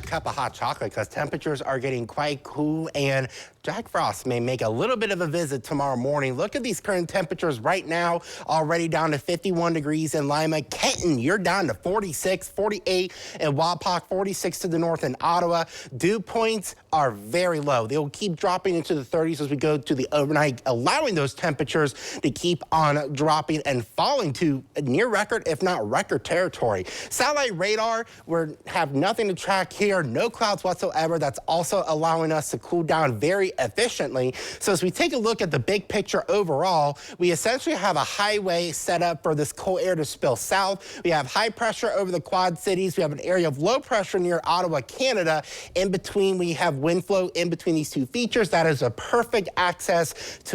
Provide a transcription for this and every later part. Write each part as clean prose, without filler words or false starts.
that cup of hot chocolate because temperatures are getting quite cool and Jack Frost may make a little bit of a visit tomorrow morning. Look at these current temperatures right now, already down to 51 degrees in Lima. Kenton, you're down to 46, 48 in Wapak, 46 to the north in Ottawa. Dew points are very low. They'll keep dropping into the 30s as we go to the overnight, allowing those temperatures to keep on dropping and falling to near record, if not record territory. Satellite radar, we have nothing to track here, no clouds whatsoever. That's also allowing us to cool down very efficiently. So as we take a look at the big picture overall, we essentially have a highway set up for this cold air to spill south. We have high pressure over the Quad Cities. We have an area of low pressure near Ottawa, Canada. In between, we have wind flow in between these two features. That is a perfect access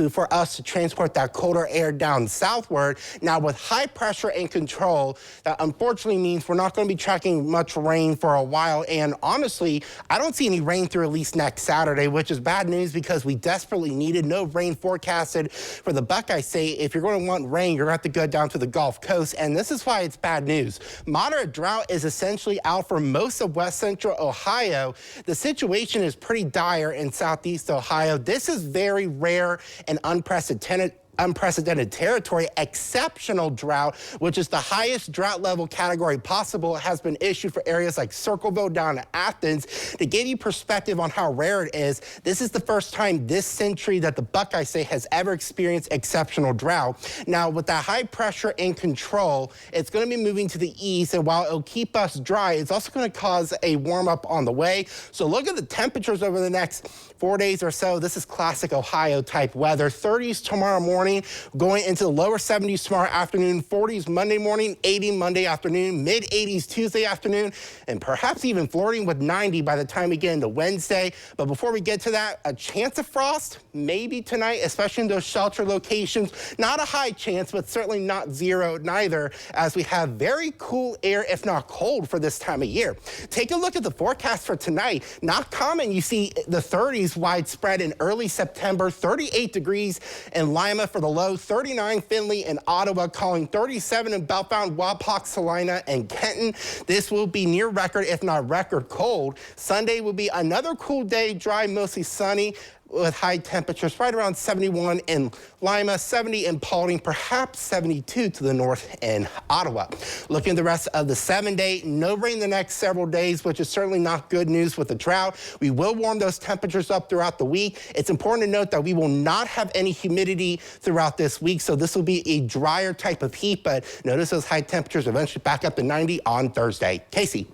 for us to transport that colder air down southward. Now with high pressure and control, that unfortunately means we're not going to be tracking much rain for a while. And honestly, I don't see any rain through at least next Saturday, which is bad news because we desperately needed. No rain forecasted for the Buckeye State. If you're going to want rain, you're going to have to go down to the Gulf Coast. And this is why it's bad news. Moderate drought is essentially out for most of west central Ohio. The situation is pretty dire in southeast Ohio. This is very rare and unprecedented territory. Exceptional drought, which is the highest drought level category possible, has been issued for areas like Circleville down to Athens. To give you perspective on how rare it is, this is the first time this century that the Buckeye State has ever experienced exceptional drought. Now, with that high pressure in control, it's going to be moving to the east, and while it'll keep us dry, it's also going to cause a warm up on the way. So look at the temperatures over the next 4 days or so. This is classic Ohio type weather. 30s tomorrow morning, going into the lower 70s tomorrow afternoon, 40s Monday morning, 80 Monday afternoon, mid 80s Tuesday afternoon, and perhaps even flirting with 90 by the time we get into Wednesday. But before we get to that, a chance of frost maybe tonight, especially in those shelter locations. Not a high chance, but certainly not zero neither, as we have very cool air, if not cold, for this time of year. Take a look at the forecast for tonight. Not common. You see the 30s widespread in early September, 38 degrees in Lima for the low, 39 Findlay and Ottawa, calling 37 in Bellefonte, Wapak, Salina, and Kenton. This will be near record, if not record cold. Sunday will be another cool day, dry, mostly sunny, with high temperatures right around 71 in Lima, 70 in Paulding, perhaps 72 to the north in Ottawa. Looking at the rest of the 7-day, no rain the next several days, which is certainly not good news with the drought. We will warm those temperatures up throughout the week. It's important to note that we will not have any humidity throughout this week, so this will be a drier type of heat, but notice those high temperatures eventually back up to 90 on Thursday. Casey.